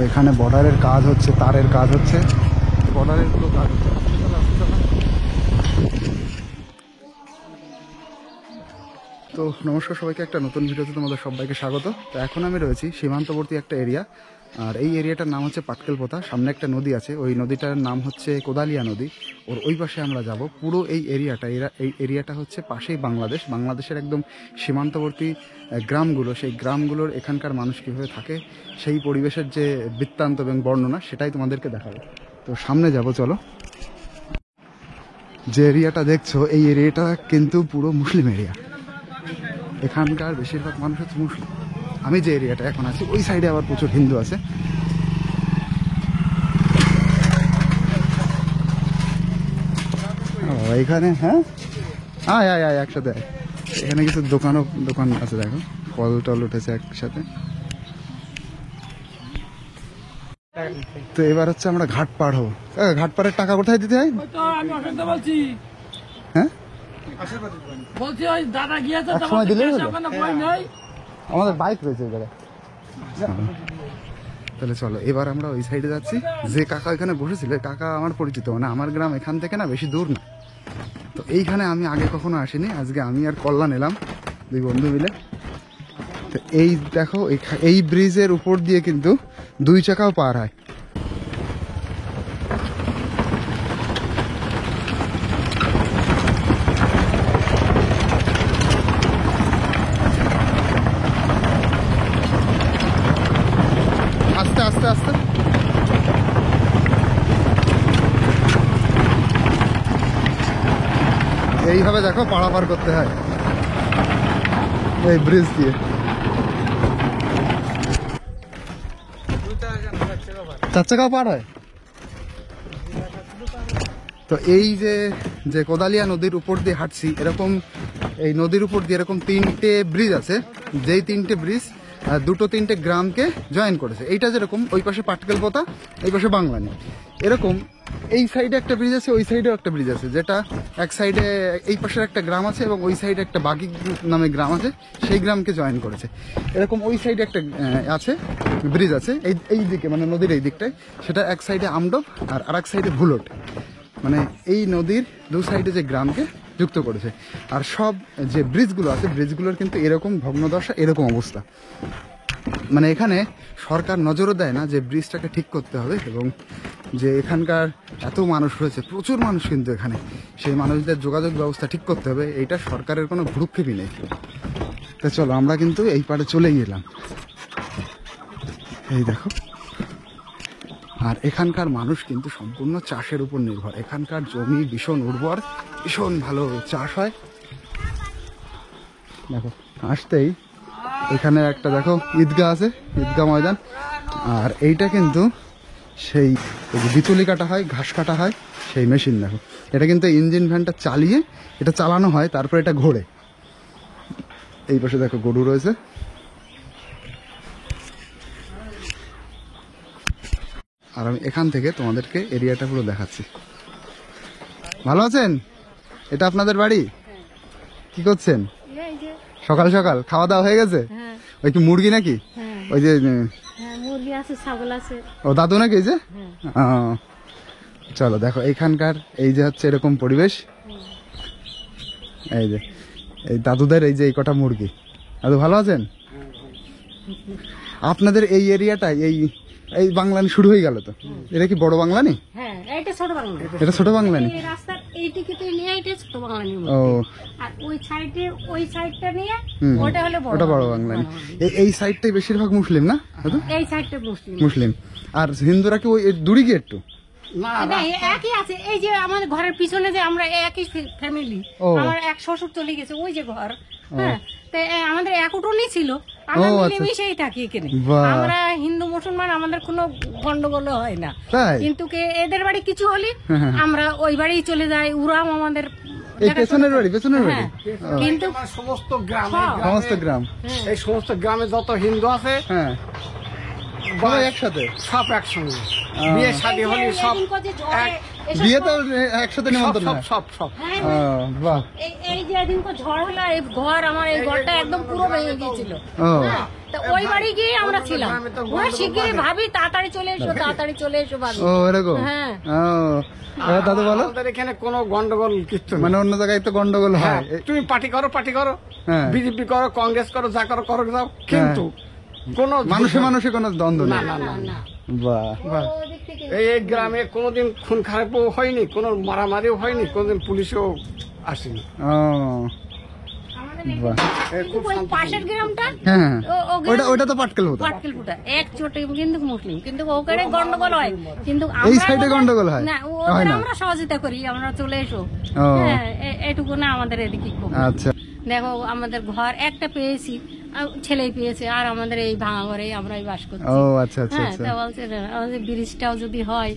এখানে বর্ডারের কাজ হচ্ছে, তারের কাজ হচ্ছে, বর্ডারের পুরো কাজ হচ্ছে। তো নমস্কার সবাইকে, একটা নতুন ভিডিওতে তোমাদের সবাইকে স্বাগত। তো এখন আমি রয়েছি সীমান্তবর্তী একটা এরিয়া, আর এই এরিয়াটার নাম হচ্ছে পাটকেলপোতা। সামনে একটা নদী আছে, ওই নদীটার নাম হচ্ছে কোদালিয়া নদী। ওর ওই পাশে আমরা যাব। পুরো এই এরিয়াটা হচ্ছে পাশেই বাংলাদেশের একদম সীমান্তবর্তী গ্রামগুলো, সেই গ্রামগুলোর এখানকার মানুষ কীভাবে থাকে, সেই পরিবেশের যে বৃত্তান্ত এবং বর্ণনা, সেটাই তোমাদেরকে দেখাবো। তো সামনে যাব, চলো। যে এরিয়াটা দেখছো, এই এরিয়াটা কিন্তু পুরো মুসলিম এরিয়া। এখানকার বেশিরভাগ মানুষ হচ্ছে মুসলিম। আমি যে এরিয়াটা এখন আছি, ওই সাইডে আবার প্রচুর হিন্দু আছে। এখানে হ্যাঁ আয় আয় আয় একসাথে আয়। এখানে কিছু দোকান আছে, দেখো ফল টল উঠেছে একসাথে। তো এবার হচ্ছে আমরা ঘাট পার হবো। ঘাট পাড়ের টাকা কোথায় দিতে হয়? হ্যাঁ সময় দিলেই হলো, আমাদের বাইক রয়েছে ওই জায়গায়। তাহলে চলো, এবার আমরা ওই সাইডে যাচ্ছি। যে কাকা এখানে বসেছিল, কাকা আমার পরিচিত, মানে আমার গ্রাম এখান থেকে না বেশি দূর না। তো এইখানে আমি আগে কখনো আসিনি, আজকে আমি আর কল্যাণ এলাম দুই বন্ধু মিলে। তো এই দেখো, এই ব্রিজের উপর দিয়ে কিন্তু 2 চাকাও পার হয়। আস্তে আস্তে আস্তে। এইভাবে দেখো পারাপার করতে হয় এই ব্রিজ দিয়ে। 4 চাকাও পার হয়। তো এই যে কোদালিয়া নদীর উপর দিয়ে হাঁটছি, এরকম এই নদীর উপর দিয়ে এরকম 3টে ব্রিজ আছে, যেই 3টে ব্রিজ 2-3টে গ্রামকে জয়েন করেছে। এইটা যেরকম ওই পাশে পাটকেলপোতা, এই পাশে বাংলানি, এরকম এই সাইডে একটা ব্রিজ আছে, ওই সাইডেও একটা ব্রিজ আছে, যেটা এক সাইডে এই পাশের একটা গ্রাম আছে এবং ওই সাইডে একটা বাগি নামে গ্রাম আছে, সেই গ্রামকে জয়েন করেছে। এরকম ওই সাইডে একটা আছে ব্রিজ আছে, এই দিকে মানে নদীর এই দিকটায়, সেটা এক সাইডে আমডব আর আরেক সাইডে ভুলট, মানে এই নদীর 2 সাইডে যে গ্রামকে যুক্ত করেছে। আর সব যে ব্রিজগুলো আছে, ব্রিজগুলোর কিন্তু এরকম ভগ্নদশা, এরকম অবস্থা। মানে এখানে সরকার নজরও দেয় না যে ব্রিজটাকে ঠিক করতে হবে, এবং যে এখানকার এত মানুষ রয়েছে, প্রচুর মানুষ কিন্তু এখানে, সেই মানুষদের যোগাযোগ ব্যবস্থা ঠিক করতে হবে, এইটা সরকারের কোনো ভ্রুক্ষেপই নেই। তা চলো, আমরা কিন্তু এই পারে চলে গেলাম। এই দেখো, আর এখানকার মানুষ কিন্তু সম্পূর্ণ চাষের উপর নির্ভর। এখানকার জমি ভীষণ উর্বর, ভীষণ ভালো চাষ হয়। দেখো আসতেই এখানে একটা দেখো ঈদগাহ আছে, ঈদগাহ ময়দান। আর এইটা কিন্তু সেই বিচুলি কাটা হয়, ঘাস কাটা হয়, সেই মেশিন। দেখো এটা কিন্তু ইঞ্জিন ভ্যানটা চালিয়ে এটা চালানো হয়, তারপর এটা ঘোরে। এই পাশে দেখো গরু রয়েছে। আর আমি এখান থেকে তোমাদেরকে এরিয়াটা পুরো দেখাচ্ছি। ভালো আছেন? এটা আপনাদের বাড়ি? কি করছেন সকাল সকাল? খাওয়া দাওয়া হয়ে গেছে? ওই কি মুরগি নাকি? ওই যে মুরগি আছে, ছাগল আছে। ও দাদু নাকি? এই যে চলো দেখো, এইখানকার এই যে হচ্ছে এরকম পরিবেশ। এই যে এই দাদুদের এই যে এই কটা মুরগি। দাদু ভালো আছেন? আপনাদের এই এরিয়াটাই এই বাংলানি শুরু হয়ে গেল। তো এটা কি বড় বাংলানি? হ্যাঁ, এটা ছোট বাংলানি। এটা ছোট বাংলানি। এই রাস্তার এই দিকেতে নিয়ে এটা ছোট বাংলানি। ও, আর ওই সাইডটা নিয়ে ওটা হলো বড়, ওটা বড় বাংলানি। এই সাইডটাই বেশিরভাগ মুসলিম না দাদু? এই সাইডটা মুসলিম। আর হিন্দুরা কি ওই দূরে গিয়ে একটু? না, একই আছে। এই যে আমাদের ঘরের পিছনে যে আমরা একই ফ্যামিলি, আমার এক শ্বশুর চলে গেছে, ওই যে ঘর। হ্যাঁ, তো আমাদের এক উঠোনই ছিল, আমরা মিলেমিশেই থাকি এখানে। আমরা হিন্দু মুসলমান, আমাদের কোনো গন্ডগোল হয় না। কিন্তু এদের বাড়ি কিছু হলে আমরা ওই বাড়ি চলে যাই। উড়াম আমাদের পেছনের বাড়ি। কিন্তু সমস্ত গ্রাম এই সমস্ত গ্রামে যত হিন্দু আছে, হ্যাঁ, একসাথে সব একসঙ্গে বিয়ে শাদী হলে সব বিয়ে তো একসাথে নিমন্ত্রণ। সব এই যে দিন ঝড় হলো, এই ঘর আমার এই ঘরটা একদম পুরো ভেঙে গিয়েছিল। তো ওই বাড়ি গিয়ে আমরা ছিলাম, ওরা শিগগিরই ভাবি তাড়াতাড়ি চলে এসো, তাড়াতাড়ি চলে এসো ভাবি। ও এরকম। হ্যাঁ। ও এবার দাদু বলো। আমাদের এখানে কোনো গন্ডগোল কিচ্ছু নেই। মানে অন্য জায়গায় তো গন্ডগোল হ্যাঁ, হয়। তুমি পার্টি করো, হ্যাঁ। বিজেপি করো, কংগ্রেস করো, যা করো করো যাও, কিন্তু কোনো মানুষে কোনো দ্বন্দ্ব নেই। না বাহ বাহ। ওদিক থেকে এই গ্রামে কোনোদিন খুন খারাপও হয়নি, কোনো মারামারিও হয়নি, কোনোদিন পুলিশও আসেনি। ও আমাদের বাহ। কিন্তু ওই পাশের গ্রামটা হ্যাঁ ও গ্রাম- ওটা তো পাটকেল হতো। পাটকেল ফুটা এক চোটে কিন্তু মুসলিম, কিন্তু ওখানে গন্ডগোল হয়, কিন্তু এই আমরা সাইডে গন্ডগোল হয়? না, হয় না। আমরা সহযোগিতা করি, আমরা চলে এসো। ও। হ্যাঁ, এটুকু না আমাদের এদিকে খুব। আচ্ছা দেখো আমাদের ঘর একটা পেয়েছি, ছেলেই পেয়েছে, আর আমাদের এই ভাঙা ঘরে আমরাই বাস করছি। ও আচ্ছা আচ্ছা হ্যাঁ, আচ্ছা। তা বলছে আমাদের ব্রিজটাও যদি হয়,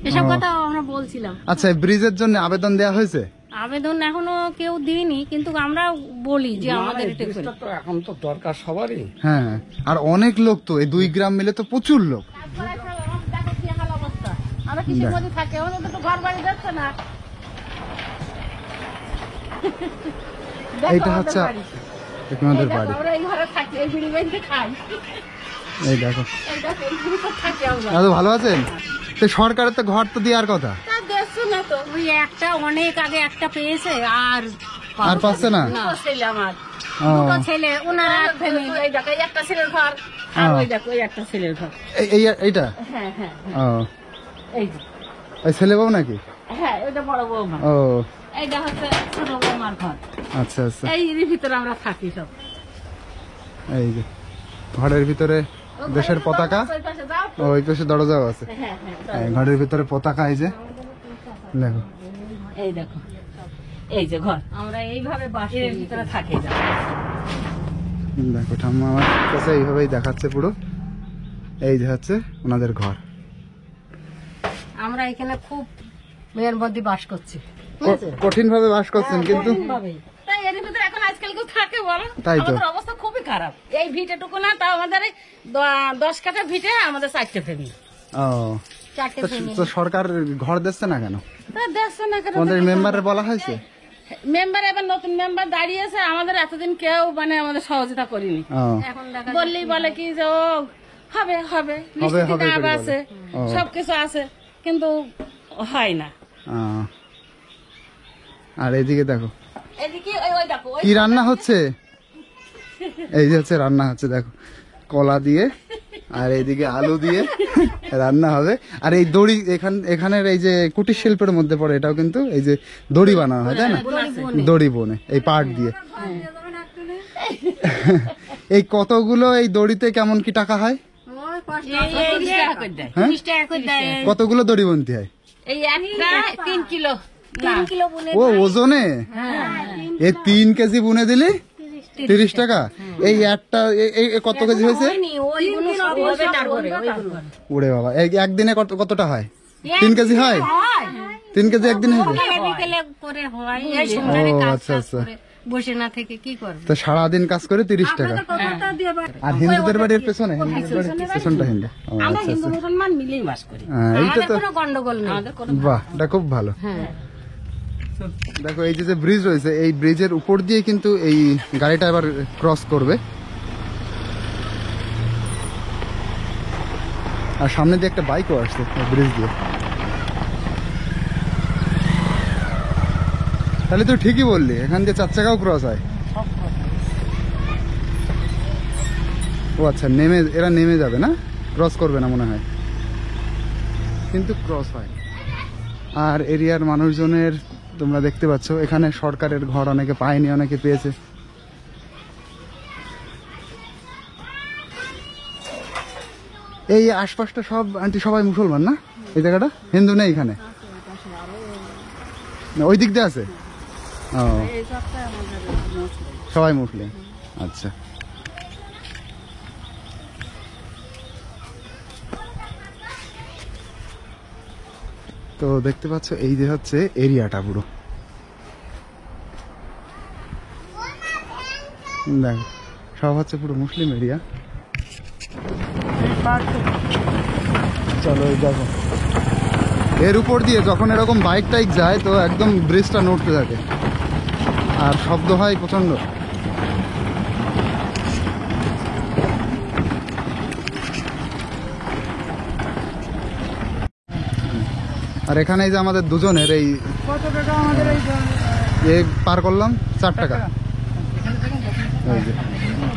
এসব ও। কথা আমরা বলছিলাম। আচ্ছা এই ব্রিজের জন্য আবেদন দেওয়া হয়েছে? আবেদন এখনো কেউ দিইনি, কিন্তু আমরা বলি যে আমাদের এটা করে। ব্রিজটা তো এখন তো দরকার সবারই। হ্যাঁ আর অনেক লোক তো, এই 2 গ্রাম মিলে তো প্রচুর লোক। আমরা কিসের মধ্যে থাকি, আমাদের তো ঘর বাড়ি যাচ্ছে না। দেখো এইটা আমাদের হচ্ছে বাড়ি। আমাদের এই দেখো, বাড়ি। আমরা এই ঘরে থাকি, এই বিড়ি বাড়িতে খাই। এই দেখো। এই দেখো, এই ঘরে থাকি আমরা। দাদু ভালো আছেন? তো সরকারের তো ঘর তো দেওয়ার কথা। তা দেখছো না তো, ওই একটা অনেক আগে একটা পেয়েছে, আর আর পাচ্ছে না? দুটো ছেলে আমার, ও। দুটো ছেলে, ওনারা ফ্যামিলি। এই দেখো, এই একটা ছেলের ঘর, আর ও। ওই দেখো এই একটা ছেলের ঘর। এইটা? হ্যাঁ হ্যাঁ, ও এই যে, এই ছেলে বউ নাকি? হ্যাঁ ওইটা বড় বৌমা, ও এইটা হচ্ছে ছোট বৌমার ঘর। আচ্ছা আচ্ছা। এই ভিতরে আমরা থাকি সব। এই যে ঘরের ভিতরে দেশের পতাকা, ওই পাশে যাও। ওই পাশে দরজাও আছে। হ্যাঁ হ্যাঁ, এই ঘরের ভিতরে পতাকা, এই যে দেখো। এই দেখো, এই যে ঘর, আমরা এইভাবে বাসের ভিতরে থাকি। দেখো ঠাম্মা আমার কাছে এইভাবেই দেখাচ্ছে পুরো। এই যে হচ্ছে ওনাদের ঘর। আমরা এখানে খুব মেয়ের মধ্যে বাস করছি। কঠিন ভাবে বাস করছেন, কিন্তু কঠিনভাবেই। তাই এর ভিতরে এখন আজকাল কেউ থাকে বলো? তাই তো। আমাদের অবস্থা খুবই খারাপ। এই ভিটেটুকু না, তাও আমাদের এই 10 কাঠা ভিটে আমাদের 4টে ফ্যামিলি। ও 4টে তো ফ্যামিলি। সরকার ঘর দিচ্ছে না কেন? তা দেখছো না কেন? তোমাদের মেম্বারের বলা হয়েছে? মেম্বার এবার নতুন মেম্বার দাঁড়িয়েছে, আমাদের এতদিন কেউ মানে আমাদের সহযোগিতা করিনি। ও বললেই বলে কি যে ও হবে হবে, হবে মিষ্টি করে ডাব বলে। আছে, ও। সবকিছু আছে, কিন্তু হয় না। ও। আর এদিকে দেখো এদিকে ওই দেখো, ওই কি রান্না হচ্ছে। এই যে হচ্ছে রান্না হচ্ছে, দেখো কলা দিয়ে আর এইদিকে আলু দিয়ে রান্না হবে। আর এই দড়ি এখানের এই যে কুটির শিল্পের মধ্যে পড়ে, এটাও কিন্তু এই যে দড়ি বানানো হয়, তাই না? দড়ি বনে এই পাট দিয়ে। এই কতগুলো এই দড়িতে কেমন কি টাকা হয়? এই 30 টাকা করে দেয়। হ্যাঁ? 30 টাকা করে দেয়। কতগুলো দড়ি বুনতে হয়? এই একটা 3 কিলো, 3 কিলো বুনে ও ওজনে এই 3 কেজি বুনে দিলে 30 টাকা। এই একটা এই কত কেজি হয়েছে? হয়নি, ওইগুলো সব হবে তারপরে, ওইগুলো। ওরে বাবা, একদিনে কতটা হয়? 3 কেজি হয়? 3 কেজি একদিনে হবে? বিকেলে বিকেলে করে হয়, এই সংসারে ও, কাজ আচ্ছা, কাজ আচ্ছা। করে বসে না থেকে কি করবে? তো সারাদিন কাজ করে 30 টাকা। আর হিন্দুদের বাড়ির পেছনে, হিন্দুদের বাড়ির পেছনটা হিন্দু। ও, আমরা আচ্ছা হিন্দু আচ্ছা। মুসলমান মিলেই বাস করি, এইটা আমাদের তো কোনো গন্ডগোল নেই। আমাদের কোনো বাহ, এটা খুব ভালো। হ্যাঁ, দেখো এই যে ব্রিজ রয়েছে, এই ব্রিজের উপর দিয়ে কিন্তু এই গাড়িটা এবার ক্রস করবে। আর সামনে দিয়ে একটা বাইকও আসছে ব্রিজ দিয়ে। তাহলে তো ঠিকই বললি, এখান দিয়ে 4 চাকাও ক্রস হয়। ও আচ্ছা, এরা নেমে যাবে না, ক্রস করবে না মনে হয়, কিন্তু ক্রস হয়। আর এরিয়ার মানুষজনের তোমরা দেখতে পাচ্ছ, এখানে সরকারের ঘর অনেকে পায়নি, অনেকে পেয়েছে। এই আশপাশটা সব আন্টি সবাই মুসলমান না? এই জায়গাটা হিন্দু নেই এখানে? না, ওই দিক দিয়ে আছে। ও সবাই মুসলিম, আচ্ছা। তো দেখতে পাচ্ছ এই যে হচ্ছে এরিয়াটা পুরো, দেখ সব হচ্ছে পুরো মুসলিম এরিয়া। চলো এই দেখো, এর উপর দিয়ে যখন এরকম বাইক টাইক যায় তো একদম ব্রিজটা নড়তে থাকে আর শব্দ হয় প্রচন্ড। আর এখানে এই যে আমাদের দুজনের এই কত টাকা আমাদের এই পার করলাম 4 টাকা। এই যে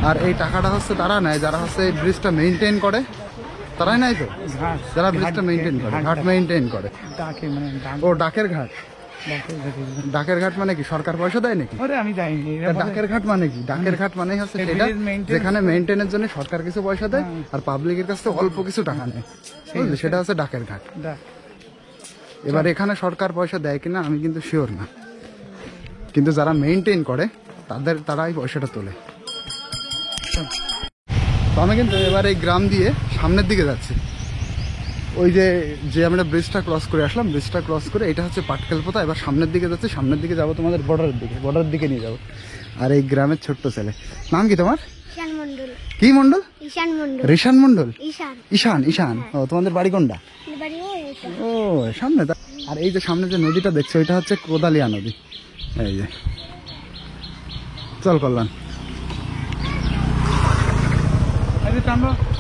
আর এই টাকাটা হচ্ছে তারা নেয় যারা হচ্ছে এই ব্রিজটা মেইনটেইন করে, তারাই নাই তো, যারা ব্রিজটা মেইনটেইন করে, ঘাট মেইনটেইন করে। ও ডাকের ঘাট, ডাকের ঘাট মানে কি সরকার পয়সা দেয় নাকি? আমি যাইনি। ডাকের ঘাট মানে কি? ডাকের ঘাট মানে হচ্ছে সেটা যেখানে মেইনটেইনের জন্য সরকার কিছু পয়সা দেয় আর পাবলিকের কাছ থেকে অল্প কিছু টাকা নেয়, বুঝলি? সেটা হচ্ছে ডাকের ঘাট। এবার এখানে সরকার পয়সা দেয় কিনা আমি কিন্তু শিওর না, কিন্তু যারা মেইনটেইন করে তারাই পয়সাটা তোলে। তো আমি কিন্তু এবার এই গ্রাম দিয়ে সামনের দিকে যাচ্ছি। ওই যে আমরা ব্রিজটা ক্রস করে আসলাম, ব্রিজটা ক্রস করে এটা হচ্ছে পাটকেলপোতা। এবার সামনের দিকে যাচ্ছি, সামনের দিকে যাবো তোমাদের বর্ডারের দিকে নিয়ে যাবো। আর এই গ্রামের ছোট্ট ছেলে, নাম কি তোমার? ঈশান মন্ডল। কি মন্ডল? ঈশান মন্ডল। ঋষান মন্ডল। ঈশান। ঈশান। ও তোমাদের বাড়ি কোনটা? বাড়ি ওইটা। ও সামনে। আর এই যে সামনে যে নদীটা দেখছো এটা হচ্ছে কোদালিয়া নদী। এই যে চল কল্যাণ।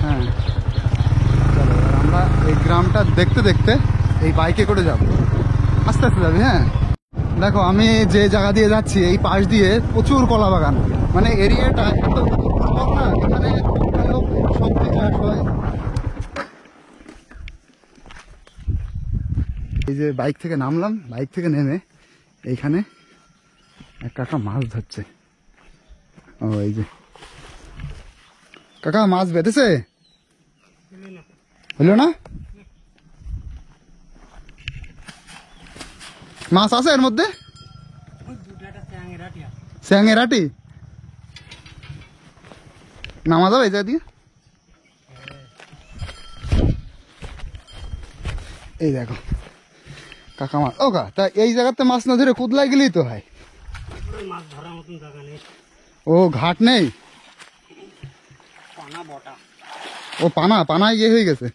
হ্যাঁ চলো, এবার আমরা এই গ্রামটা দেখতে দেখতে এই বাইকে করে যাব, আস্তে আস্তে যাবি। হ্যাঁ দেখো আমি যে জায়গা দিয়ে যাচ্ছি এই পাশ দিয়ে প্রচুর কলা বাগান, মানে এরিয়াটা এত উর্বর না, এখানে সবজি চাষ হয়। এই যে বাইক থেকে নামলাম, বাইক থেকে নেমে এইখানে এক কাকা মাছ ধরছে। ও এই যে কাকা মাছ বেঁধেছে, হলো না? মাছ আছে এর মধ্যে? স্যাঙেরাটি নামা যাবে এই জায়গা দিয়ে? এই দেখো কাকা মাছ। ও কা তা এই জায়গাতে মাছ না ধরে কুদলাই গেলেই তো হয়। ও ঘাট নেই? ও পানায় ইয়ে হয়ে গেছে,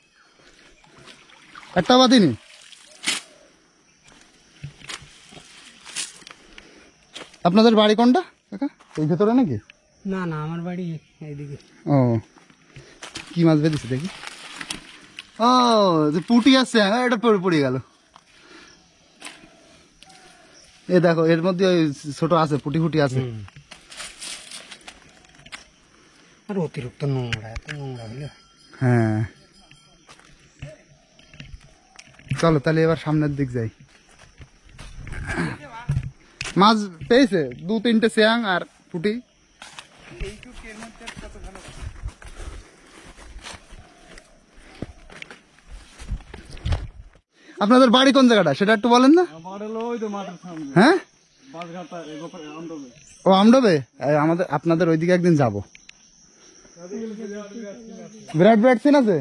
একটা বাদিনি। আপনাদের বাড়ি কোনটা কাকা? এই ভেতরে নাকি? না না, আমার বাড়ি এইদিকে। ও কি মাছ বেঁধেছে দেখি। ও যে পুটি আছে, এটা পড়ে গেল। এ দেখো এর মধ্যে ওই ছোট আছে, পুটি ফুটি আছে। আর অতিরিক্ত নোংরা, এত নোংরা হলে। হ্যাঁ চলো তাহলে এবার সামনের দিক যাই। মাছ পেয়েছে 2-3টে শ্যাং আর পুটি। আপনাদের বাড়ি কোন জায়গাটা সেটা একটু বলেন না? হ্যাঁ ও আমডবে। আপনাদের ওইদিকে একদিন যাবো। বিরাট সিন আছে।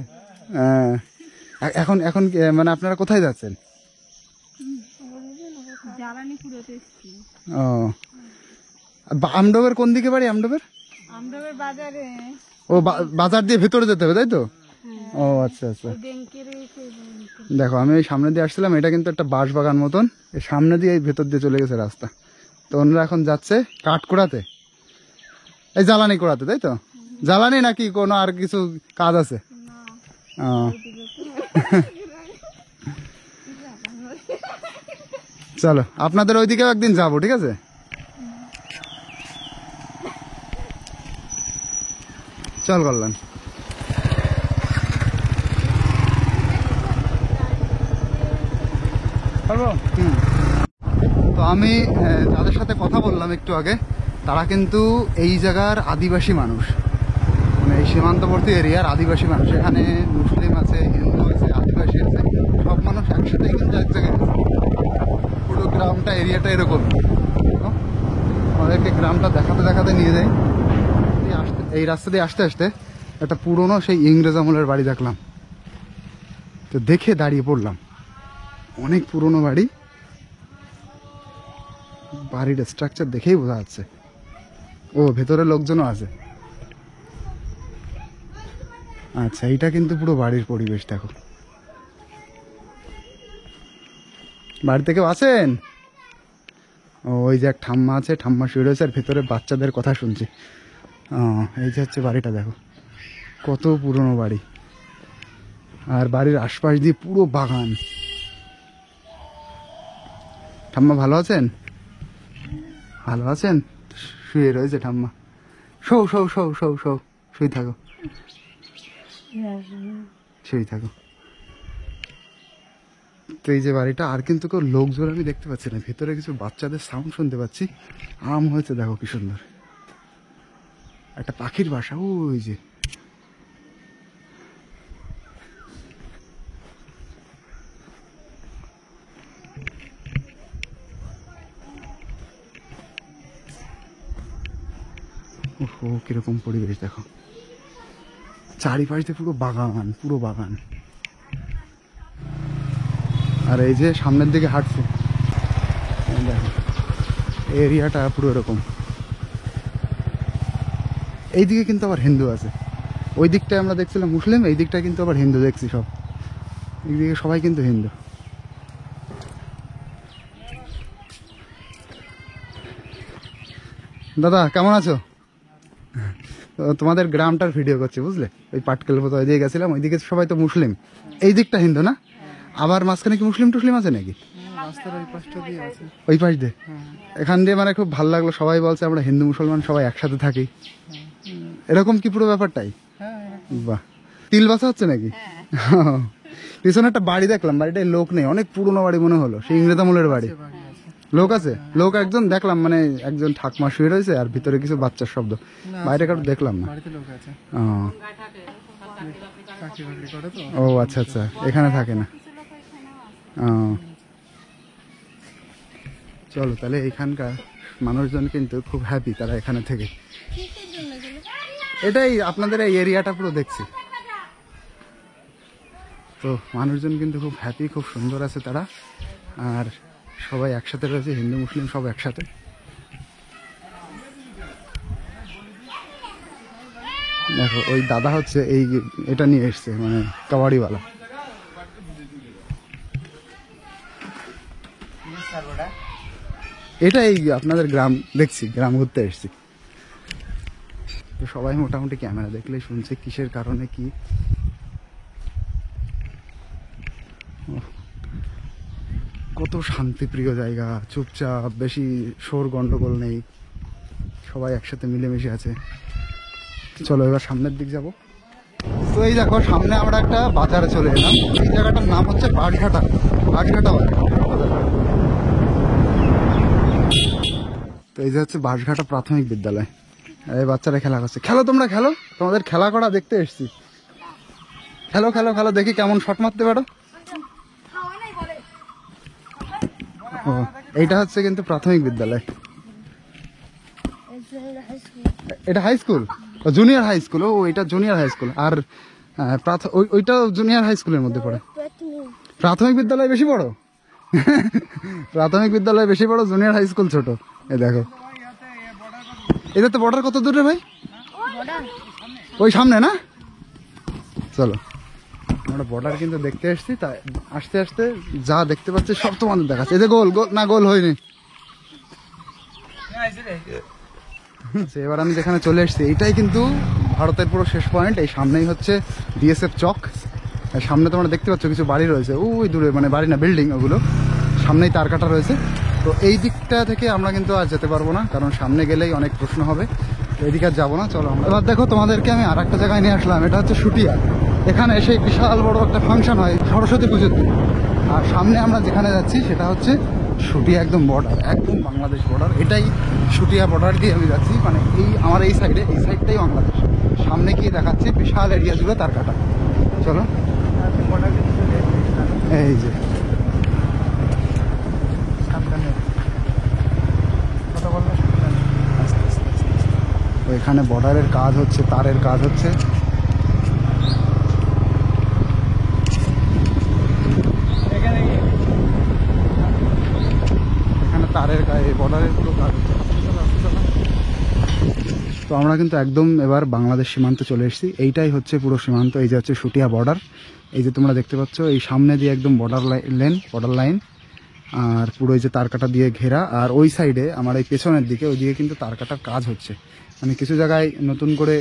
এখন মানে আপনারা কোথায় যাচ্ছেন? ও আমডবের কোন দিকে বাড়ি? আমডবের বাজারে। ও বাজার দিয়ে ভেতরে যেতে হবে তাই তো? ও আচ্ছা আচ্ছা। দেখো আমি এই সামনে দিয়ে আসছিলাম, এটা কিন্তু একটা বাঁশ বাগান মতন, এই সামনে দিয়ে এই ভেতর দিয়ে চলে গেছে রাস্তা। তো ওনারা এখন যাচ্ছে কাঠ কুড়াতে, এই জ্বালানি কুড়াতে তাই তো? জ্বালানি নাকি কোনো আর কিছু কাজ আছে? চলো আপনাদের ওইদিকেও একদিন যাবো, ঠিক আছে? চল কল্যাণ। তো আমি যাদের সাথে কথা বললাম একটু আগে, তারা কিন্তু এই জায়গার আদিবাসী মানুষ, মানে এই সীমান্তবর্তী এরিয়ার আদিবাসী মানুষ। এখানে মুসলিম আছে, হিন্দু আছে, আদিবাসী আছে, সব মানুষ একসাথে কিন্তু এক জায়গায়। পুরো গ্রামটা এরিয়াটা এরকম। আমাদেরকে গ্রামটা দেখাতে দেখাতে নিয়ে যাই। এই রাস্তা দিয়ে আসতে আসতে একটা পুরনো সেই ইংরেজ আমলের বাড়ি দেখলাম, তো দেখে দাঁড়িয়ে পড়লাম। অনেক পুরনো বাড়ি, বাড়ির স্ট্রাকচার দেখেই বোঝা যাচ্ছে। ও ভেতরে লোকজনও আছে। আচ্ছা এইটা কিন্তু পুরো বাড়ির পরিবেশ দেখো। বাড়িতে কেউ আছেন? ও ওই যে এক ঠাম্মা আছে, ঠাম্মা শুয়ে রয়েছে আর ভেতরে বাচ্চাদের কথা শুনছি। এই যে হচ্ছে বাড়িটা, দেখো কত পুরনো বাড়ি। আর বাড়ির আশপাশ দিয়ে পুরো বাগান। ঠাম্মা ভালো আছেন? ভালো আছেন? শুয়ে রয়েছে ঠাম্মা। Show show show show show শুয়ে থাকো, শুয়ে থাকো। তো এই যে বাড়িটা, আর কিন্তু কেউ লোকজন আমি দেখতে পাচ্ছি না, ভেতরে কিছু বাচ্চাদের সাউন্ড শুনতে পাচ্ছি। আম হয়েছে দেখো কি সুন্দর, একটা পাখির বাসা ওই যে। ওহো কিরকম পরিবেশ দেখো, চারিপাশ দিয়ে পুরো বাগান, পুরো বাগান। আর এই যে সামনের দিকে হাঁটছে, এই দেখো এরিয়াটা পুরো এরকম। এই দিকে কিন্তু আবার হিন্দু আছে, ওই দিকটায় আমরা দেখছিলাম মুসলিম, এই দিকটা কিন্তু আবার হিন্দু দেখছি সব। এইদিকে সবাই কিন্তু হিন্দু। দাদা কেমন আছো? তো তোমাদের গ্রামটার ভিডিও করছি বুঝলে, ওই পাটকেল মতো ওই দিকে গেছিলাম, ওইদিকে সবাই তো মুসলিম, এই দিকটা হিন্দু না? আবার মাঝখানে কি মুসলিম টুসলিম আছে নাকি? ওই পাশ দিয়ে এখান দিয়ে মানে খুব ভালো লাগলো, সবাই বলছে আমরা হিন্দু মুসলমান সবাই একসাথে থাকি, এরকম কি পুরো ব্যাপারটাই? বাহ, তিল বাসা হচ্ছে নাকি? পিছনে একটা বাড়ি দেখলাম, বাড়িটায় লোক নেই, অনেক পুরনো বাড়ি মনে হলো, সেই ইংরেজ আমলের বাড়ি। লোক আছে? লোক একজন দেখলাম, মানে একজন ঠাকমা শুয়ে রয়েছে আর ভিতরে কিছু বাচ্চার শব্দ, বাইরে কারো দেখলাম না। ও আচ্ছা আচ্ছা, এখানে থাকে না। চলো তাহলে, এখানকার মানুষজন কিন্তু খুব হ্যাপি, তারা এখানে থেকে। এটাই আপনাদের এই এরিয়াটা পুরো দেখছি, তো মানুষজন কিন্তু খুব হ্যাপি, খুব সুন্দর আছে তারা, আর সবাই একসাথে রয়েছে, হিন্দু মুসলিম সব একসাথে। দেখো ওই দাদা হচ্ছে এই এটা নিয়ে এসছে, মানে কাবাডিওয়ালা। এটা এই আপনাদের গ্রাম দেখছি, গ্রাম ঘুরতে এসছি, তো সবাই মোটামুটি ক্যামেরা দেখলেই শুনছে কিসের কারণে কি। কত শান্তিপ্রিয় জায়গা, চুপচাপ, বেশি শোর গন্ডগোল নেই, সবাই একসাথে মিলেমিশে আছে। চলো এবার সামনের দিক যাব। তো এই দেখো সামনে আমরা একটা বাজারে চলে এলাম, এই জায়গাটার নাম হচ্ছে বাঁশঘাটা, বাঁশঘাটা বাজার। তো এই যে হচ্ছে বাঁশঘাটা প্রাথমিক বিদ্যালয়, এই বাচ্চারা খেলা করছে। খেলো তোমরা, খেলো, তোমাদের খেলা করা দেখতে এসছি। খেলো খেলো খেলো, দেখি কেমন শট মারতে পারো। ও এইটা হচ্ছে কিন্তু প্রাথমিক বিদ্যালয়, এটা high school, junior high school. ও এটা জুনিয়র হাই স্কুল, আর ওইটা জুনিয়র হাই স্কুলের মধ্যে পড়ে। প্রাথমিক বিদ্যালয় বেশি বড়, প্রাথমিক বিদ্যালয় বেশি বড়, জুনিয়র হাই স্কুল ছোট। এই দেখো, এটা তো বর্ডার কত দূরে ভাই? ওই সামনে না? চলো আমরা বর্ডার কিন্তু দেখতে এসছি, তাই আস্তে আস্তে যা দেখতে পাচ্ছি সব তোমাদের দেখাচ্ছে। এই যে গোল, গোল না, গোল হয়নি। এবার আমি যেখানে চলে এসেছি, এইটাই কিন্তু ভারতের পুরো শেষ পয়েন্ট। এই সামনেই হচ্ছে বিএসএফ চক, সামনে তোমরা দেখতে পাচ্ছ কিছু বাড়ি রয়েছে, ওই দূরে, মানে বাড়ি না বিল্ডিং, ওগুলো সামনেই তার কাটা রয়েছে। তো এই দিকটা থেকে আমরা কিন্তু আর যেতে পারবো না, কারণ সামনে গেলেই অনেক প্রশ্ন হবে, তো এদিকে আর যাবো না। চলো আমরা এবার দেখো তোমাদেরকে আমি আর একটা জায়গায় নিয়ে আসলাম, এটা হচ্ছে শুটিয়া। এখানে এসে বিশাল বড় একটা ফাংশন হয় সরস্বতী পুজোর দিন, আর সামনে আমরা যেখানে যাচ্ছি সেটা হচ্ছে শুটিয়া, একদম বর্ডার, একদম বাংলাদেশ বর্ডার। এটাই শুটিয়া বর্ডার দিয়ে আমি যাচ্ছি, মানে এই আমার এই সাইডে, এই সাইডটাই বাংলাদেশ। সামনে গিয়ে দেখাচ্ছি বিশাল এরিয়া জুড়ে তার কাটা। চলো এই যে এখানে বর্ডারের কাজ হচ্ছে, তারের কাজ হচ্ছে। এখানে তারের গায়ে বর্ডারের পুরো কাজ হচ্ছে। তো আমরা কিন্তু একদম এবার বাংলাদেশ সীমান্তে চলে এসেছি, এইটাই হচ্ছে পুরো সীমান্ত। এই যে হচ্ছে শুটিয়া বর্ডার, এই যে তোমরা দেখতে পাচ্ছ, এই সামনে দিয়ে একদম বর্ডার লাইন, আর পুরো এই যে তারকাটা দিয়ে ঘেরা। আর ওই সাইডে আমার এই পেছনের দিকে, ওইদিকে কিন্তু তারকাটার কাজ হচ্ছে, মানে কিছু জায়গায় নতুন করে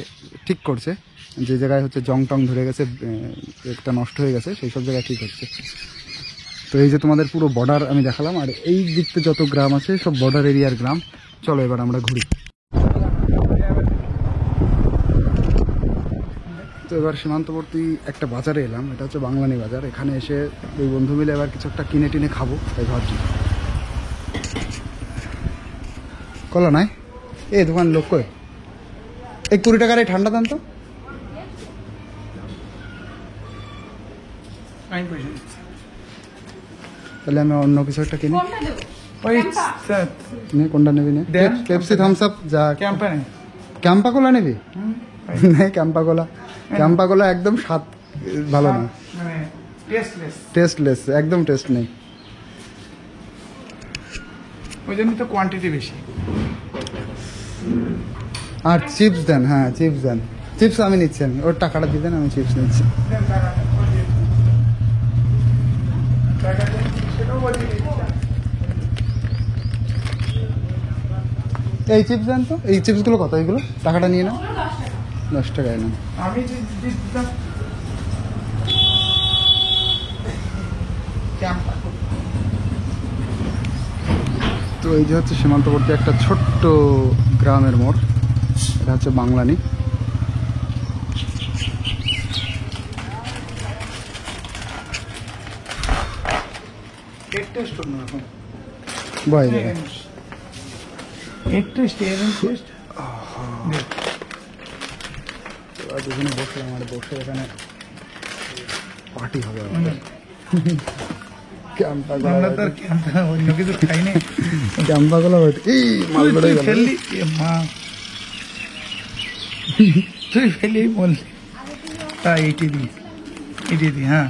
ঠিক করছে, যে জায়গায় হচ্ছে জং টং ধরে গেছে, একটা নষ্ট হয়ে গেছে, সেই সব জায়গায় ঠিক হচ্ছে। তো এই যে তোমাদের পুরো বর্ডার আমি দেখালাম, আর এই দিকতে যত গ্রাম আছে সব বর্ডার এরিয়ার গ্রাম। চলো এবার আমরা ঘুরি। তো এবার সীমান্তবর্তী একটা বাজারে এলাম, এটা হচ্ছে বাংলানি বাজার। এখানে এসে দুই বন্ধু মিলে এবার কিছু একটা কিনে টিনে খাবো তাই ভাবছি। কলা নাই এ দোকান লোক কই? এই 20 টাকার এই ঠান্ডা দাম তো। তাহলে আমি অন্য কিছু একটা কিনি। নে কোনটা নেবি? নে পেপসি থামস আপ যা। ক্যাম্পা কোলা নেবি? নে ক্যাম্পা কোলা। ক্যাম্পা কোলা একদম স্বাদ ভালো না, টেস্টলেস, একদম টেস্ট নেই। ওই জন্য তো কোয়ান্টিটি বেশি। আর চিপস দেন, হ্যাঁ চিপস দেন। চিপস আমি নিচ্ছি, আমি ওর টাকাটা দিয়ে দেন, আমি চিপস নিচ্ছি। এই চিপস দেন তো, এই চিপসগুলো কত? এইগুলো টাকাটা নিয়ে না, 10 টাকায় না। আমি তো এই যে হচ্ছে সীমান্তবর্তী একটা ছোট্ট গ্রামের মোড়, এটা হচ্ছে বাংলানি। এক টেস্ট অন্যরকম, বয় এক টেস্ট টেস্ট। দুজনে বসলাম, আর বসে এখানে পার্টি হবে আমাদের। ক্যাম্পা আমরা তো আর অন্য কিছু খাই না। ক্যাম্পা গুলো এই মাল বেড়ে গেল। ফেললি মা, তুই ফেলি বললি তা এইটি দি হ্যাঁ।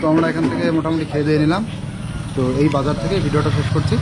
তো আমরা এখান থেকে মোটামুটি খেয়ে দিয়ে নিলাম। তো এই বাজার থেকে ভিডিওটা শেষ করছি।